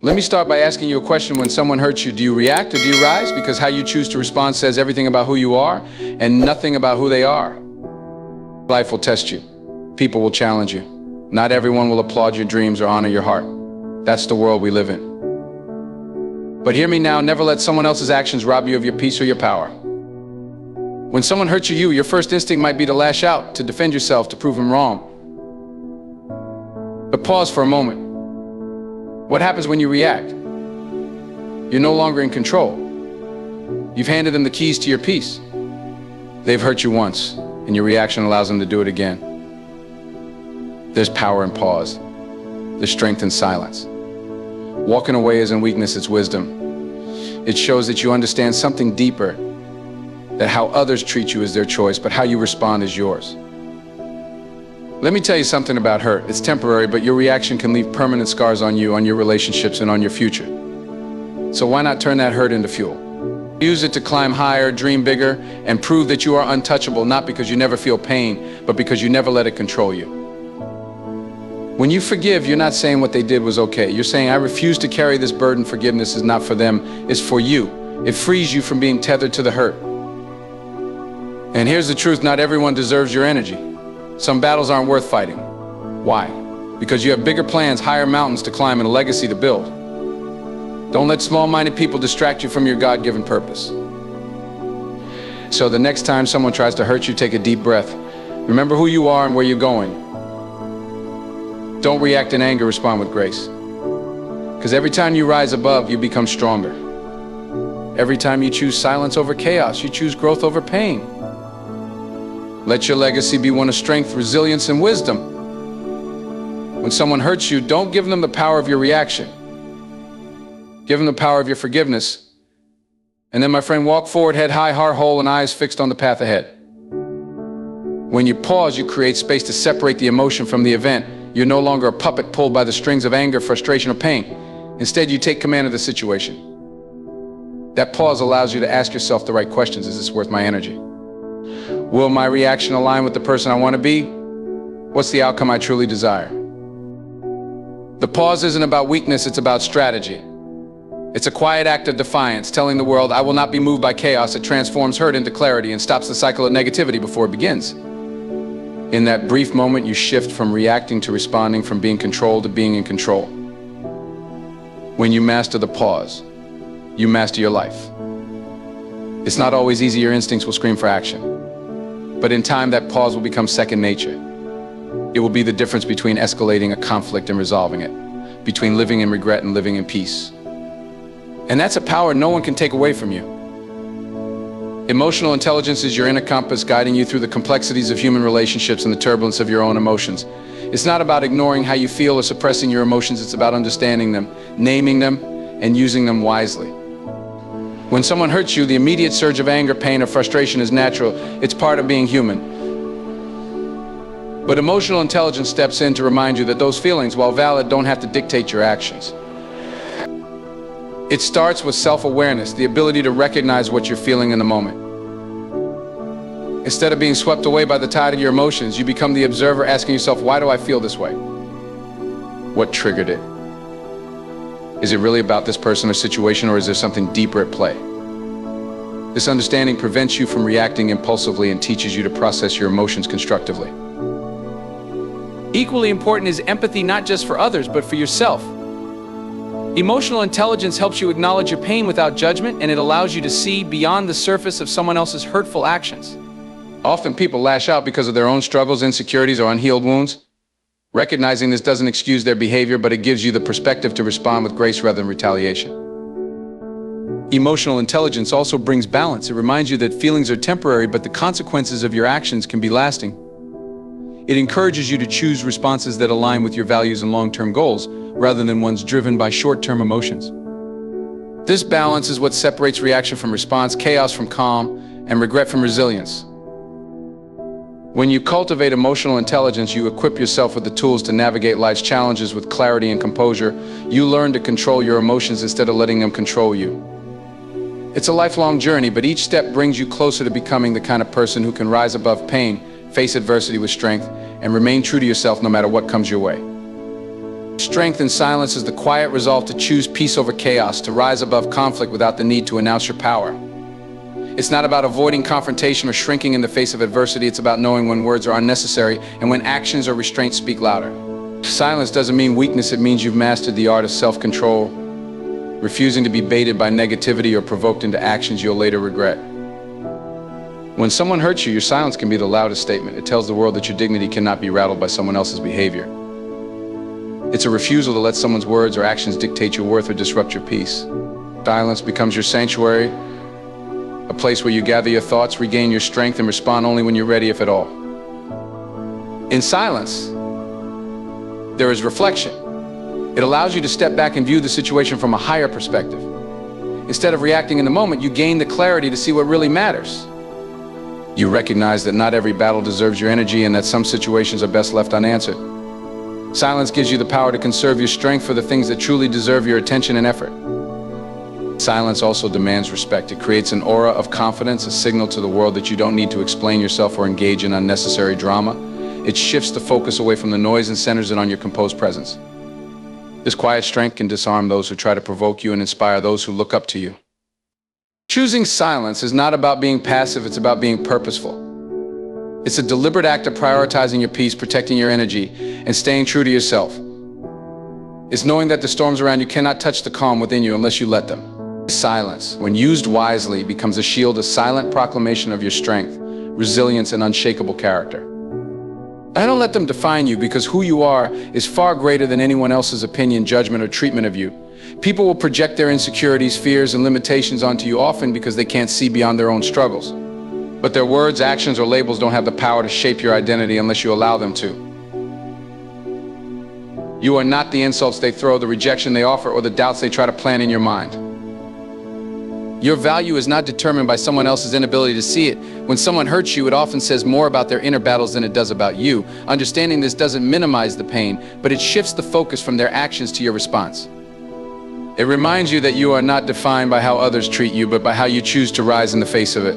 Let me start by asking you a question. When someone hurts you, do you react or do you rise? Because how you choose to respond says everything about who you are and nothing about who they are. Life will test you. People will challenge you. Not everyone will applaud your dreams or honor your heart. That's the world we live in. But hear me now, never let someone else's actions rob you of your peace or your power. When someone hurts you, your first instinct might be to lash out, to defend yourself, to prove them wrong. But pause for a moment. What happens when you react? You're no longer in control. You've handed them the keys to your peace. They've hurt you once, and your reaction allows them to do it again. There's power in pause. There's strength in silence. Walking away isn't weakness, it's wisdom. It shows that you understand something deeper, that how others treat you is their choice, but how you respond is yours. Let me tell you something about hurt. It's temporary, but your reaction can leave permanent scars on you, on your relationships, and on your future. So why not turn that hurt into fuel? Use it to climb higher, dream bigger, and prove that you are untouchable, not because you never feel pain, but because you never let it control you. When you forgive, you're not saying what they did was okay. You're saying, I refuse to carry this burden. Forgiveness is not for them, it's for you. It frees you from being tethered to the hurt. And here's the truth, not everyone deserves your energy. Some battles aren't worth fighting. Why? Because you have bigger plans, higher mountains to climb, and a legacy to build. Don't let small-minded people distract you from your God-given purpose. So the next time someone tries to hurt you, take a deep breath. Remember who you are and where you're going. Don't react in anger, respond with grace. Because every time you rise above, you become stronger. Every time you choose silence over chaos, you choose growth over pain. Let your legacy be one of strength, resilience, and wisdom. When someone hurts you, don't give them the power of your reaction. Give them the power of your forgiveness. And then, my friend, walk forward, head high, heart whole, and eyes fixed on the path ahead. When you pause, you create space to separate the emotion from the event. You're no longer a puppet pulled by the strings of anger, frustration, or pain. Instead, you take command of the situation. That pause allows you to ask yourself the right questions. Is this worth my energy? Will my reaction align with the person I want to be? What's the outcome I truly desire? The pause isn't about weakness, it's about strategy. It's a quiet act of defiance, telling the world, I will not be moved by chaos. It transforms hurt into clarity and stops the cycle of negativity before it begins. In that brief moment, you shift from reacting to responding, from being controlled to being in control. When you master the pause, you master your life. It's not always easy. Your instincts will scream for action. But in time, that pause will become second nature. It will be the difference between escalating a conflict and resolving it, between living in regret and living in peace. And that's a power no one can take away from you. Emotional intelligence is your inner compass, guiding you through the complexities of human relationships and the turbulence of your own emotions. It's not about ignoring how you feel or suppressing your emotions. It's about understanding them, naming them, and using them wisely. When someone hurts you, the immediate surge of anger, pain, or frustration is natural. It's part of being human. But emotional intelligence steps in to remind you that those feelings, while valid, don't have to dictate your actions. It starts with self-awareness, the ability to recognize what you're feeling in the moment. Instead of being swept away by the tide of your emotions, you become the observer, asking yourself, why do I feel this way? What triggered it? Is it really about this person or situation, or is there something deeper at play? This understanding prevents you from reacting impulsively and teaches you to process your emotions constructively. Equally important is empathy, not just for others, but for yourself. Emotional intelligence helps you acknowledge your pain without judgment, and it allows you to see beyond the surface of someone else's hurtful actions. Often people lash out because of their own struggles, insecurities, or unhealed wounds. Recognizing this doesn't excuse their behavior, but it gives you the perspective to respond with grace rather than retaliation. Emotional intelligence also brings balance. It reminds you that feelings are temporary, but the consequences of your actions can be lasting. It encourages you to choose responses that align with your values and long-term goals, rather than ones driven by short-term emotions. This balance is what separates reaction from response, chaos from calm, and regret from resilience. When you cultivate emotional intelligence, you equip yourself with the tools to navigate life's challenges with clarity and composure. You learn to control your emotions instead of letting them control you. It's a lifelong journey, but each step brings you closer to becoming the kind of person who can rise above pain, face adversity with strength, and remain true to yourself no matter what comes your way. strength in silence is the quiet resolve to choose peace over chaos, to rise above conflict without the need to announce your power. It's not about avoiding confrontation or shrinking in the face of adversity. It's about knowing when words are unnecessary and when actions or restraints speak louder. Silence doesn't mean weakness. It means you've mastered the art of self-control, refusing to be baited by negativity or provoked into actions you'll later regret. When someone hurts you, your silence can be the loudest statement. It tells the world that your dignity cannot be rattled by someone else's behavior. It's a refusal to let someone's words or actions dictate your worth or disrupt your peace. Silence becomes your sanctuary, a place where you gather your thoughts, regain your strength, and respond only when you're ready, if at all. In silence, there is reflection. It allows you to step back and view the situation from a higher perspective. Instead of reacting in the moment, you gain the clarity to see what really matters. You recognize that not every battle deserves your energy and that some situations are best left unanswered. Silence gives you the power to conserve your strength for the things that truly deserve your attention and effort. Silence also demands respect. It creates an aura of confidence, a signal to the world that you don't need to explain yourself or engage in unnecessary drama. It shifts the focus away from the noise and centers it on your composed presence. This quiet strength can disarm those who try to provoke you and inspire those who look up to you. Choosing silence is not about being passive, it's about being purposeful. It's a deliberate act of prioritizing your peace, protecting your energy, and staying true to yourself. It's knowing that the storms around you cannot touch the calm within you unless you let them. Silence, when used wisely, becomes a shield, a silent proclamation of your strength, resilience, and unshakable character. I don't let them define you, because who you are is far greater than anyone else's opinion, judgment, or treatment of you. People will project their insecurities, fears, and limitations onto you, often because they can't see beyond their own struggles. But their words, actions, or labels don't have the power to shape your identity unless you allow them to. You are not the insults they throw, the rejection they offer, or the doubts they try to plant in your mind. Your value is not determined by someone else's inability to see it. When someone hurts you, it often says more about their inner battles than it does about you. Understanding this doesn't minimize the pain, but it shifts the focus from their actions to your response. It reminds you that you are not defined by how others treat you, but by how you choose to rise in the face of it.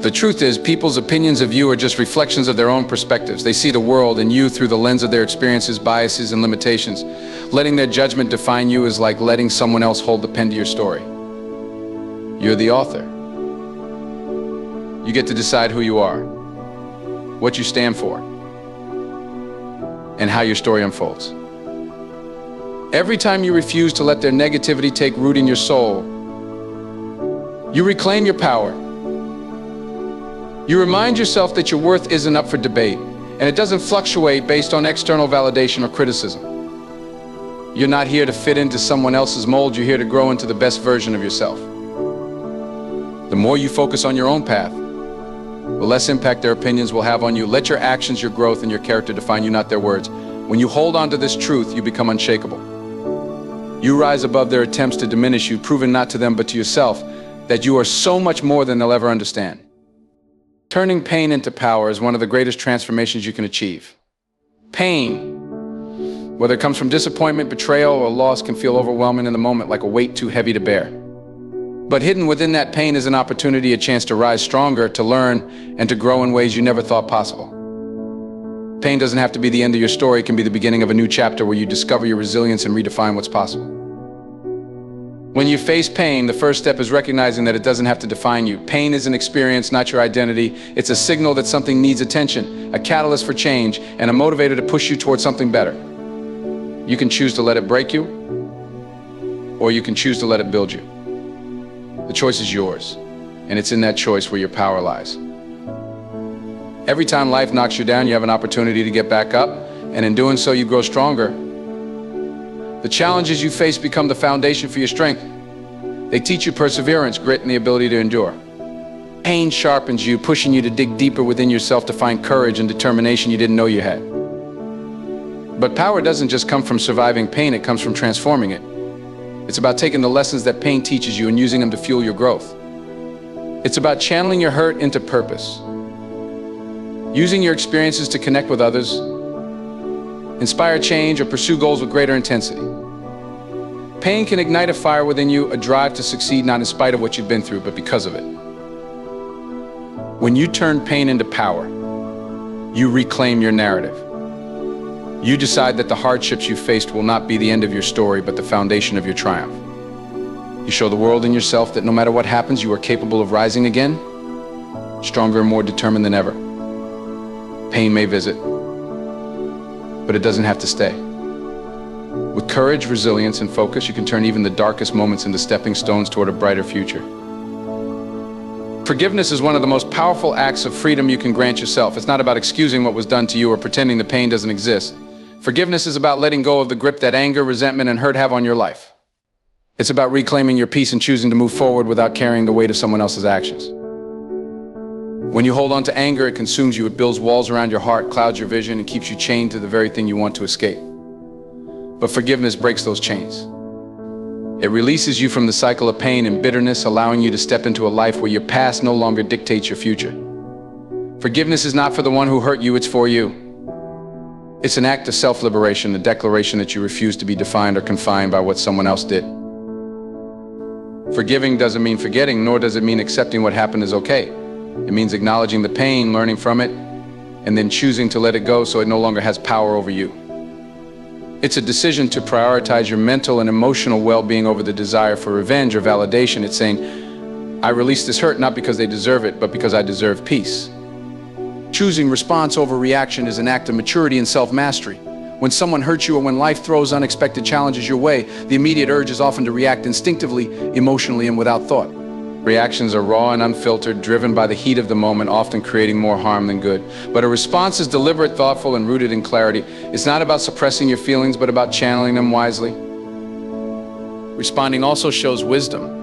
The truth is, people's opinions of you are just reflections of their own perspectives. They see the world and you through the lens of their experiences, biases, and limitations. Letting their judgment define you is like letting someone else hold the pen to your story. You're the author. You get to decide who you are, what you stand for, and how your story unfolds. Every time you refuse to let their negativity take root in your soul, you reclaim your power. You remind yourself that your worth isn't up for debate, and it doesn't fluctuate based on external validation or criticism. You're not here to fit into someone else's mold. You're here to grow into the best version of yourself. The more you focus on your own path, the less impact their opinions will have on you. Let your actions, your growth, and your character define you, not their words. When you hold on to this truth, you become unshakable. You rise above their attempts to diminish you, proving not to them but to yourself that you are so much more than they'll ever understand. Turning pain into power is one of the greatest transformations you can achieve. Pain, whether it comes from disappointment, betrayal, or loss, can feel overwhelming in the moment, like a weight too heavy to bear. But hidden within that pain is an opportunity, a chance to rise stronger, to learn, and to grow in ways you never thought possible. Pain doesn't have to be the end of your story. It can be the beginning of a new chapter where you discover your resilience and redefine what's possible. When you face pain, the first step is recognizing that it doesn't have to define you. Pain is an experience, not your identity. It's a signal that something needs attention, a catalyst for change, and a motivator to push you towards something better. You can choose to let it break you, or you can choose to let it build you. The choice is yours, and it's in that choice where your power lies. Every time life knocks you down, you have an opportunity to get back up, and in doing so, you grow stronger. The challenges you face become the foundation for your strength. They teach you perseverance, grit, and the ability to endure. Pain sharpens you, pushing you to dig deeper within yourself to find courage and determination you didn't know you had. But power doesn't just come from surviving pain, it comes from transforming it. It's about taking the lessons that pain teaches you and using them to fuel your growth. It's about channeling your hurt into purpose, using your experiences to connect with others, inspire change, or pursue goals with greater intensity. Pain can ignite a fire within you, a drive to succeed, not in spite of what you've been through, but because of it. When you turn pain into power, you reclaim your narrative. You decide that the hardships you faced will not be the end of your story, but the foundation of your triumph. You show the world and yourself that no matter what happens, you are capable of rising again, stronger and more determined than ever. Pain may visit, but it doesn't have to stay. With courage, resilience, and focus, you can turn even the darkest moments into stepping stones toward a brighter future. Forgiveness is one of the most powerful acts of freedom you can grant yourself. It's not about excusing what was done to you or pretending the pain doesn't exist. Forgiveness is about letting go of the grip that anger, resentment, and hurt have on your life. It's about reclaiming your peace and choosing to move forward without carrying the weight of someone else's actions. When you hold on to anger, it consumes you. It builds walls around your heart, clouds your vision, and keeps you chained to the very thing you want to escape. But forgiveness breaks those chains. It releases you from the cycle of pain and bitterness, allowing you to step into a life where your past no longer dictates your future. Forgiveness is not for the one who hurt you, it's for you. It's an act of self-liberation, a declaration that you refuse to be defined or confined by what someone else did. Forgiving doesn't mean forgetting, nor does it mean accepting what happened is okay. It means acknowledging the pain, learning from it, and then choosing to let it go so it no longer has power over you. It's a decision to prioritize your mental and emotional well-being over the desire for revenge or validation. It's saying, I release this hurt not because they deserve it, but because I deserve peace. Choosing response over reaction is an act of maturity and self-mastery. When someone hurts you or when life throws unexpected challenges your way, the immediate urge is often to react instinctively, emotionally, and without thought. Reactions are raw and unfiltered, driven by the heat of the moment, often creating more harm than good. But a response is deliberate, thoughtful, and rooted in clarity. It's not about suppressing your feelings, but about channeling them wisely. Responding also shows wisdom.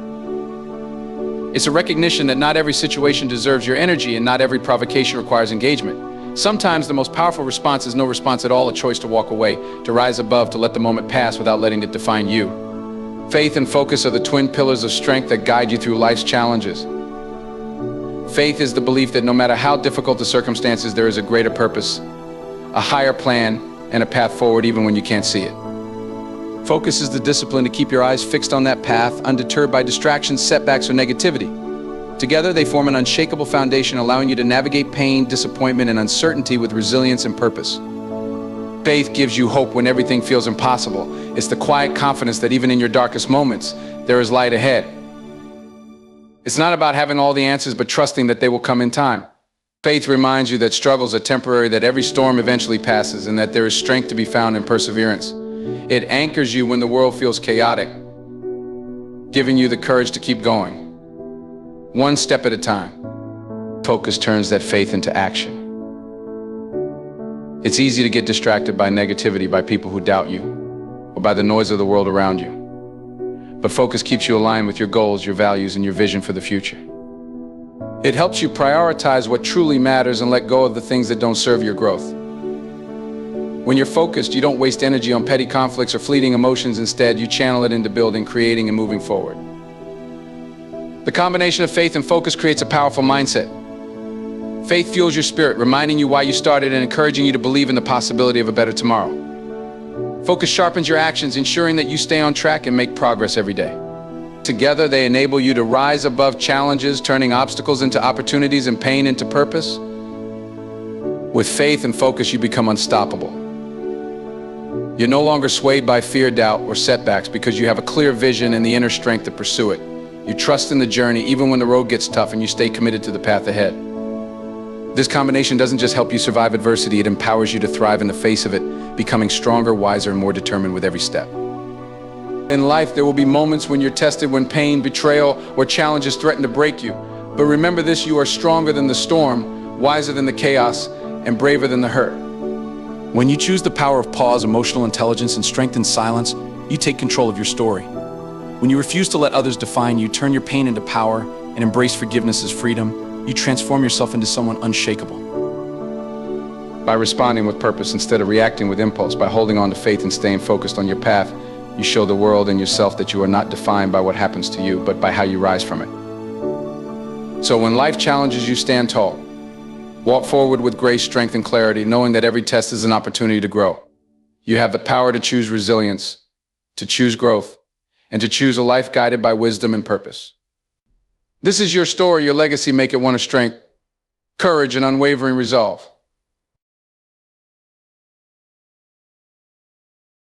It's a recognition that not every situation deserves your energy and not every provocation requires engagement. Sometimes the most powerful response is no response at all, a choice to walk away, to rise above, to let the moment pass without letting it define you. Faith and focus are the twin pillars of strength that guide you through life's challenges. Faith is the belief that no matter how difficult the circumstances, there is a greater purpose, a higher plan, and a path forward even when you can't see it. Focus is the discipline to keep your eyes fixed on that path, undeterred by distractions, setbacks, or negativity. Together, they form an unshakable foundation, allowing you to navigate pain, disappointment, and uncertainty with resilience and purpose. Faith gives you hope when everything feels impossible. It's the quiet confidence that even in your darkest moments, there is light ahead. It's not about having all the answers, but trusting that they will come in time. Faith reminds you that struggles are temporary, that every storm eventually passes, and that there is strength to be found in perseverance. It anchors you when the world feels chaotic, giving you the courage to keep going, one step at a time. Focus turns that faith into action. It's easy to get distracted by negativity, by people who doubt you, or by the noise of the world around you. But focus keeps you aligned with your goals, your values, and your vision for the future. It helps you prioritize what truly matters and let go of the things that don't serve your growth. When you're focused, you don't waste energy on petty conflicts or fleeting emotions. Instead, you channel it into building, creating, and moving forward. The combination of faith and focus creates a powerful mindset. Faith fuels your spirit, reminding you why you started and encouraging you to believe in the possibility of a better tomorrow. Focus sharpens your actions, ensuring that you stay on track and make progress every day. Together, they enable you to rise above challenges, turning obstacles into opportunities and pain into purpose. With faith and focus, you become unstoppable. You're no longer swayed by fear, doubt, or setbacks because you have a clear vision and the inner strength to pursue it. You trust in the journey even when the road gets tough, and you stay committed to the path ahead. This combination doesn't just help you survive adversity, it empowers you to thrive in the face of it, becoming stronger, wiser, and more determined with every step. In life, there will be moments when you're tested, when pain, betrayal, or challenges threaten to break you. But remember this, you are stronger than the storm, wiser than the chaos, and braver than the hurt. When you choose the power of pause, emotional intelligence, and strength in silence, you take control of your story. When you refuse to let others define you, turn your pain into power, and embrace forgiveness as freedom, you transform yourself into someone unshakable. By responding with purpose instead of reacting with impulse, by holding on to faith and staying focused on your path, you show the world and yourself that you are not defined by what happens to you, but by how you rise from it. So when life challenges you, stand tall. Walk forward with grace, strength, and clarity, knowing that every test is an opportunity to grow. You have the power to choose resilience, to choose growth, and to choose a life guided by wisdom and purpose. This is your story, your legacy. Make it one of strength, courage, and unwavering resolve.